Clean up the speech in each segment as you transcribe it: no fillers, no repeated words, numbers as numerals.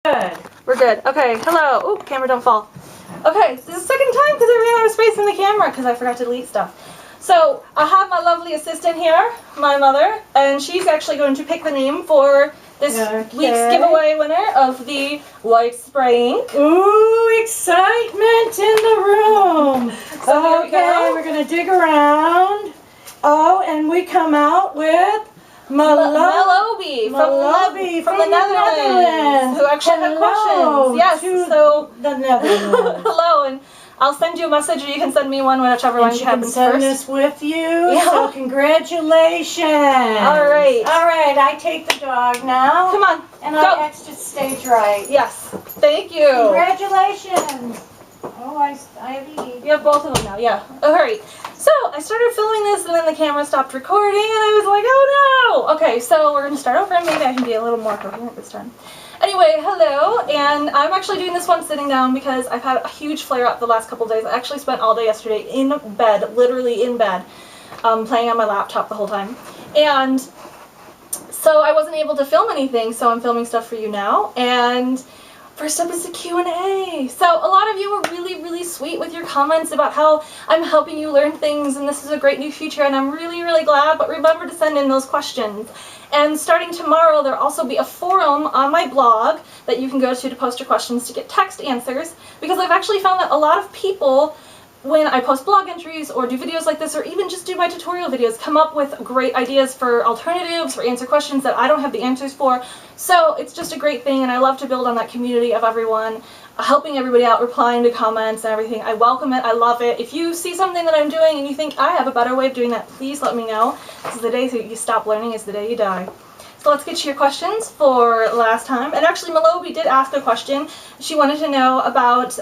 Good. We're good. Okay, hello. Oh, camera don't fall. Okay, this is the second time because I ran out of space in the camera because I forgot to delete stuff. So, I have my lovely assistant here, my mother, and she's actually going to pick the name for this week's giveaway winner of the white spray ink. Ooh, excitement in the room. So okay, we're going to dig around. Oh, and we come out with Melobi from the Netherlands, who actually had questions. Yes, so the Netherlands. hello, and I'll send you a message, or you can send me one, whichever one happens first. first. This with you. Yeah. So congratulations. All right. All right. I take the dog now. Come on. And go. I extra stage right. Yes. Thank you. Congratulations. Oh, I have E. You have both of them now. Yeah. All right. So I started filming this, and then the camera stopped recording, and I was like, oh no. Okay, so we're gonna start over, and maybe I can be a little more coherent this time. Anyway, hello, and I'm actually doing this one sitting down because I've had a huge flare-up the last couple days. I actually spent all day yesterday in bed, literally in bed, playing on my laptop the whole time. And so I wasn't able to film anything, so I'm filming stuff for you now. And first up is the Q&A. So a lot of you were really, really sweet with your comments about how I'm helping you learn things and this is a great new feature, and I'm really, really glad, but remember to send in those questions. And starting tomorrow, there'll also be a forum on my blog that you can go to post your questions to get text answers, because I've actually found that a lot of people, when I post blog entries or do videos like this, or even just do my tutorial videos, come up with great ideas for alternatives, or answer questions that I don't have the answers for. So it's just a great thing, and I love to build on that community of everyone, helping everybody out, replying to comments and everything. I welcome it. I love it. If you see something that I'm doing and you think I have a better way of doing that, please let me know, because the day that you stop learning is the day you die. So let's get to your questions for last time. And actually, Melobi did ask a question. She wanted to know about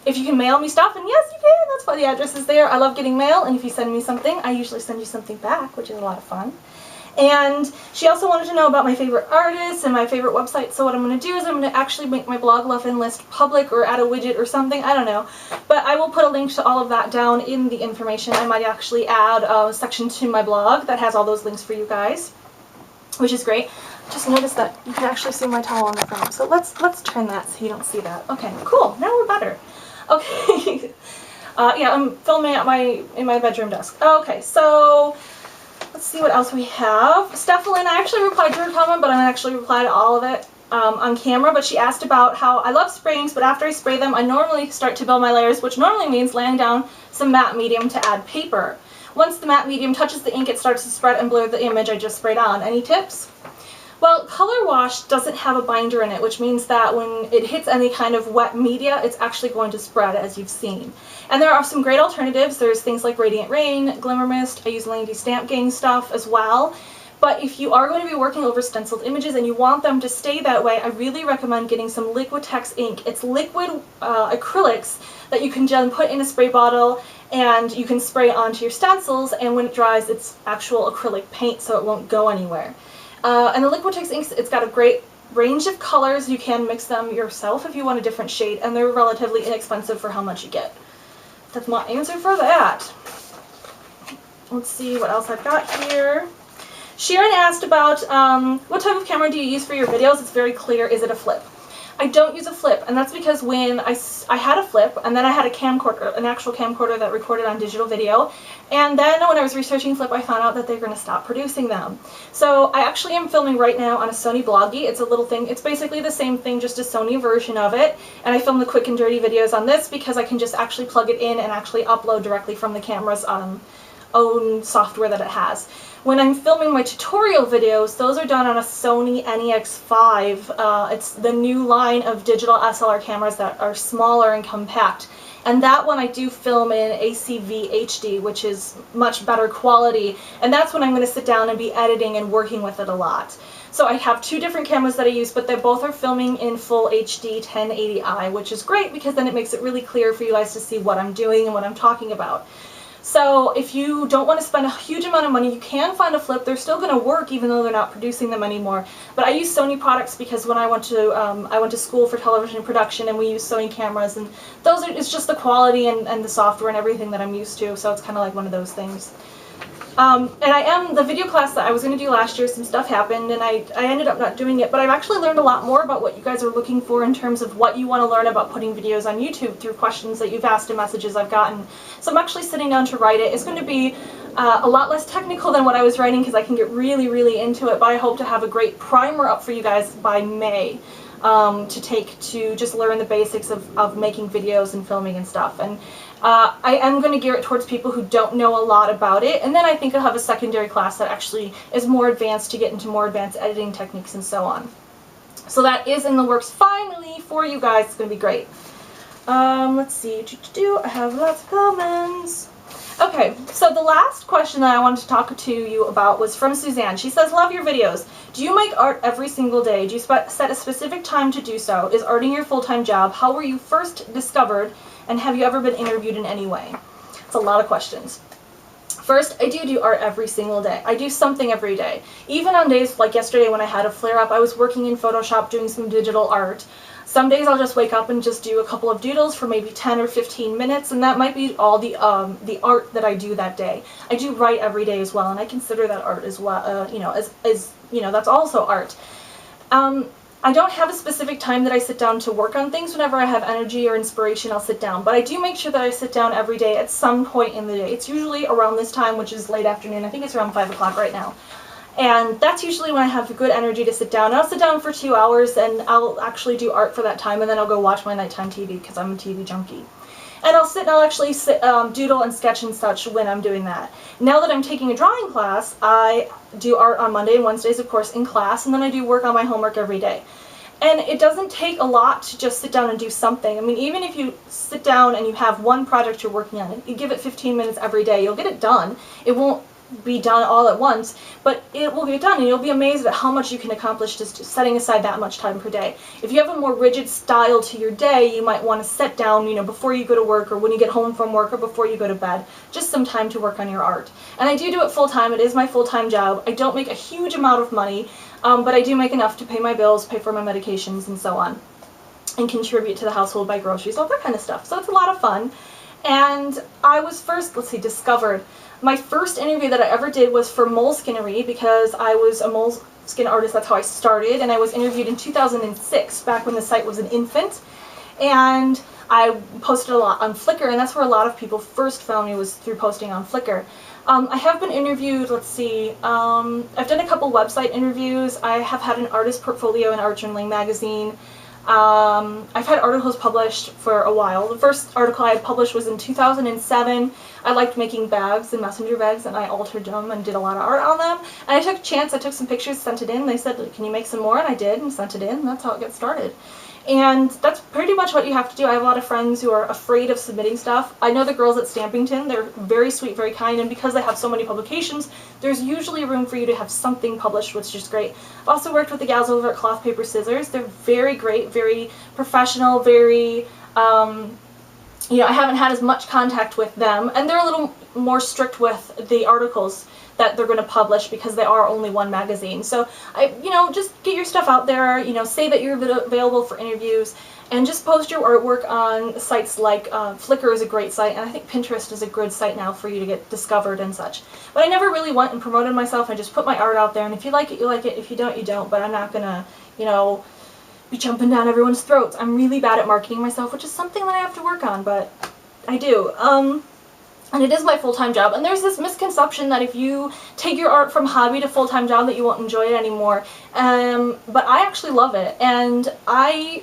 if you can mail me stuff, and yes, you can. That's why the address is there. I love getting mail, and if you send me something, I usually send you something back, which is a lot of fun. And she also wanted to know about my favorite artists and my favorite websites. So what I'm going to do is I'm going to actually make my blog Love-In list public, or add a widget or something. I don't know. But I will put a link to all of that down in the information. I might actually add a section to my blog that has all those links for you guys, which is great. Just noticed that you can actually see my towel on the frame. So let's turn that so you don't see that. Okay, cool. Now we're better. Okay. Yeah, I'm filming at in my bedroom desk. Okay, so let's see what else we have. Stephalyn, I actually replied to her comment, but I didn't actually reply to all of it on camera. But she asked about how I love spray inks, but after I spray them, I normally start to build my layers, which normally means laying down some matte medium to add paper. Once the matte medium touches the ink, it starts to spread and blur the image I just sprayed on. Any tips? Well, color wash doesn't have a binder in it, which means that when it hits any kind of wet media, it's actually going to spread, as you've seen. And there are some great alternatives. There's things like Radiant Rain, Glimmer Mist. I use Landy Stamp Gang stuff as well. But if you are going to be working over stenciled images and you want them to stay that way, I really recommend getting some Liquitex ink. It's liquid acrylics that you can then put in a spray bottle, and you can spray it onto your stencils, and when it dries, it's actual acrylic paint, so it won't go anywhere. And the Liquitex inks, it's got a great range of colors. You can mix them yourself if you want a different shade, and they're relatively inexpensive for how much you get. That's my answer for that. Let's see what else I've got here. Sharon asked about what type of camera do you use for your videos? It's very clear. Is it a flip? I don't use a flip, and that's because when I had a flip, and then I had a camcorder, an actual camcorder that recorded on digital video, and then when I was researching flip, I found out that they're going to stop producing them. So I actually am filming right now on a Sony Bloggy. It's a little thing. It's basically the same thing, just a Sony version of it, and I film the quick and dirty videos on this because I can just actually plug it in and actually upload directly from the camera's own software that it has. When I'm filming my tutorial videos, those are done on a Sony NEX5. It's the new line of digital SLR cameras that are smaller and compact. And that one I do film in ACV HD, which is much better quality. And that's when I'm going to sit down and be editing and working with it a lot. So I have two different cameras that I use, but they both are filming in full HD 1080i, which is great because then it makes it really clear for you guys to see what I'm doing and what I'm talking about. So if you don't want to spend a huge amount of money, you can find a flip. They're still going to work even though they're not producing them anymore. But I use Sony products because when I went to school for television production, and we use Sony cameras, and it's just the quality and the software and everything that I'm used to. So it's kind of like one of those things. And I am, the video class that I was going to do last year, some stuff happened and I ended up not doing it, but I've actually learned a lot more about what you guys are looking for in terms of what you want to learn about putting videos on YouTube through questions that you've asked and messages I've gotten. So I'm actually sitting down to write it. It's going to be a lot less technical than what I was writing because I can get really, really into it, but I hope to have a great primer up for you guys by May. To take to just learn the basics of making videos and filming and stuff. And I am going to gear it towards people who don't know a lot about it, and then I think I'll have a secondary class that actually is more advanced to get into more advanced editing techniques and so on. So that is in the works finally for you guys. It's going to be great. Let's see. I have lots of comments. Okay, so the last question that I wanted to talk to you about was from Suzanne. She says, love your videos. Do you make art every single day? Do you set a specific time to do so? Is arting your full-time job? How were you first discovered? And have you ever been interviewed in any way? It's a lot of questions. First, I do art every single day. I do something every day. Even on days like yesterday when I had a flare-up, I was working in Photoshop doing some digital art. Some days I'll just wake up and just do a couple of doodles for maybe 10 or 15 minutes, and that might be all the art that I do that day. I do write every day as well, and I consider that art as well. You know, that's also art. I don't have a specific time that I sit down to work on things. Whenever I have energy or inspiration, I'll sit down. But I do make sure that I sit down every day at some point in the day. It's usually around this time, which is late afternoon. I think it's around 5 o'clock right now. And that's usually when I have good energy to sit down. I'll sit down for 2 hours and I'll actually do art for that time, and then I'll go watch my nighttime TV because I'm a TV junkie. And I'll sit and I'll actually doodle and sketch and such when I'm doing that. Now that I'm taking a drawing class, I do art on Monday and Wednesdays, of course, in class, and then I do work on my homework every day. And it doesn't take a lot to just sit down and do something. I mean, even if you sit down and you have one project you're working on, you give it 15 minutes every day, you'll get it done. It won't be done all at once, but it will get done, and you'll be amazed at how much you can accomplish just setting aside that much time per day. If you have a more rigid style to your day, you might want to sit down, you know, before you go to work or when you get home from work or before you go to bed, just some time to work on your art. And I do it full-time. It is my full-time job. I don't make a huge amount of money, but I do make enough to pay my bills, pay for my medications, and so on, and contribute to the household, buy groceries, all that kind of stuff. So it's a lot of fun. And I was first, discovered. My first interview that I ever did was for Moleskine because I was a Moleskine artist. That's how I started, and I was interviewed in 2006, back when the site was an infant. And I posted a lot on Flickr, and that's where a lot of people first found me, was through posting on Flickr. I have been interviewed, I've done a couple website interviews. I have had an artist portfolio in Art Journaling magazine. I've had articles published for a while. The first article I had published was in 2007. I liked making bags and messenger bags, and I altered them and did a lot of art on them. And I took a chance, I took some pictures, sent it in. They said, can you make some more? And I did, and sent it in, and that's how it gets started. And that's pretty much what you have to do. I have a lot of friends who are afraid of submitting stuff. I know the girls at Stampington, they're very sweet, very kind, and because they have so many publications, there's usually room for you to have something published, which is great. I've also worked with the gals over at Cloth Paper Scissors. They're very great, very professional, very, you know, I haven't had as much contact with them, and they're a little more strict with the articles that they're going to publish because they are only one magazine. So, just get your stuff out there, say that you're available for interviews, and just post your artwork on sites like Flickr is a great site, and I think Pinterest is a good site now for you to get discovered and such. But I never really went and promoted myself. I just put my art out there, and if you like it, you like it. If you don't, you don't. But I'm not going to, be jumping down everyone's throats. I'm really bad at marketing myself, which is something that I have to work on, but I do. And it is my full-time job. And there's this misconception that if you take your art from hobby to full-time job that you won't enjoy it anymore. But I actually love it. And I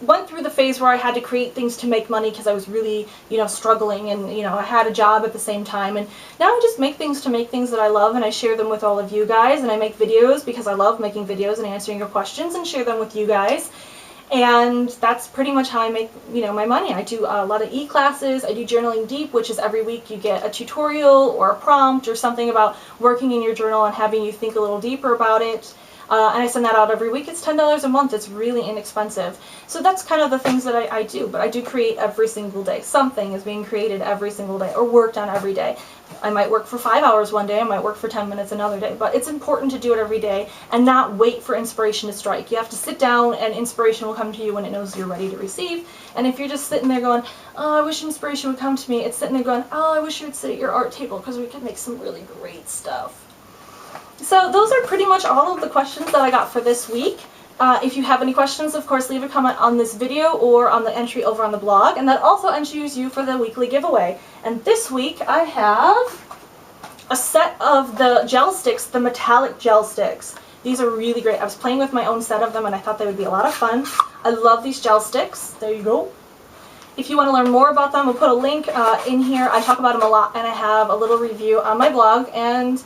went through the phase where I had to create things to make money because I was really, struggling, and, I had a job at the same time. And now I just make things to make things that I love, and I share them with all of you guys. And I make videos because I love making videos and answering your questions and share them with you guys. And that's pretty much how I make, my money. I do a lot of e-classes. I do Journaling Deep, which is every week you get a tutorial or a prompt or something about working in your journal and having you think a little deeper about it. And I send that out every week. It's $10 a month. It's really inexpensive. So that's kind of the things that I do. But I do create every single day. Something is being created every single day or worked on every day. I might work for 5 hours one day, I might work for 10 minutes another day, but it's important to do it every day and not wait for inspiration to strike. You have to sit down and inspiration will come to you when it knows you're ready to receive. And if you're just sitting there going, oh, I wish inspiration would come to me, it's sitting there going, oh, I wish you would sit at your art table because we could make some really great stuff. So those are pretty much all of the questions that I got for this week. If you have any questions, of course, leave a comment on this video or on the entry over on the blog, and that also enters you for the weekly giveaway. And this week I have a set of the gel sticks, the metallic gel sticks. These are really great. I was playing with my own set of them and I thought they would be a lot of fun. I love these gel sticks. There you go. If you want to learn more about them, I'll put a link in here. I talk about them a lot and I have a little review on my blog and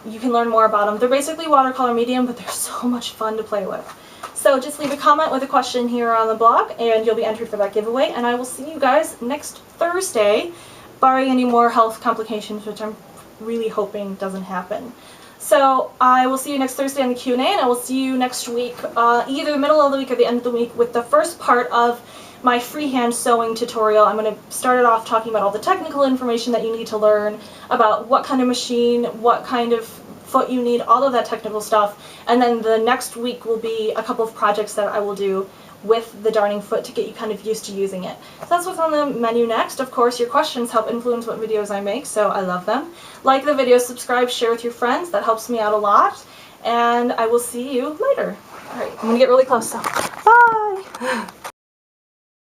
you can learn more about them. They're basically watercolor medium, but they're so much fun to play with. So just leave a comment with a question here on the blog and you'll be entered for that giveaway. And I will see you guys next Thursday, barring any more health complications, which I'm really hoping doesn't happen. So I will see you next Thursday on the Q&A, and I will see you next week, either the middle of the week or the end of the week, with the first part of my freehand sewing tutorial. I'm going to start it off talking about all the technical information that you need to learn about what kind of machine, what kind of foot you need, all of that technical stuff. And then the next week will be a couple of projects that I will do with the darning foot to get you kind of used to using it. So that's what's on the menu next. Of course, your questions help influence what videos I make, so I love them. Like the video, subscribe, share with your friends. That helps me out a lot. And I will see you later. All right, I'm going to get really close, so bye!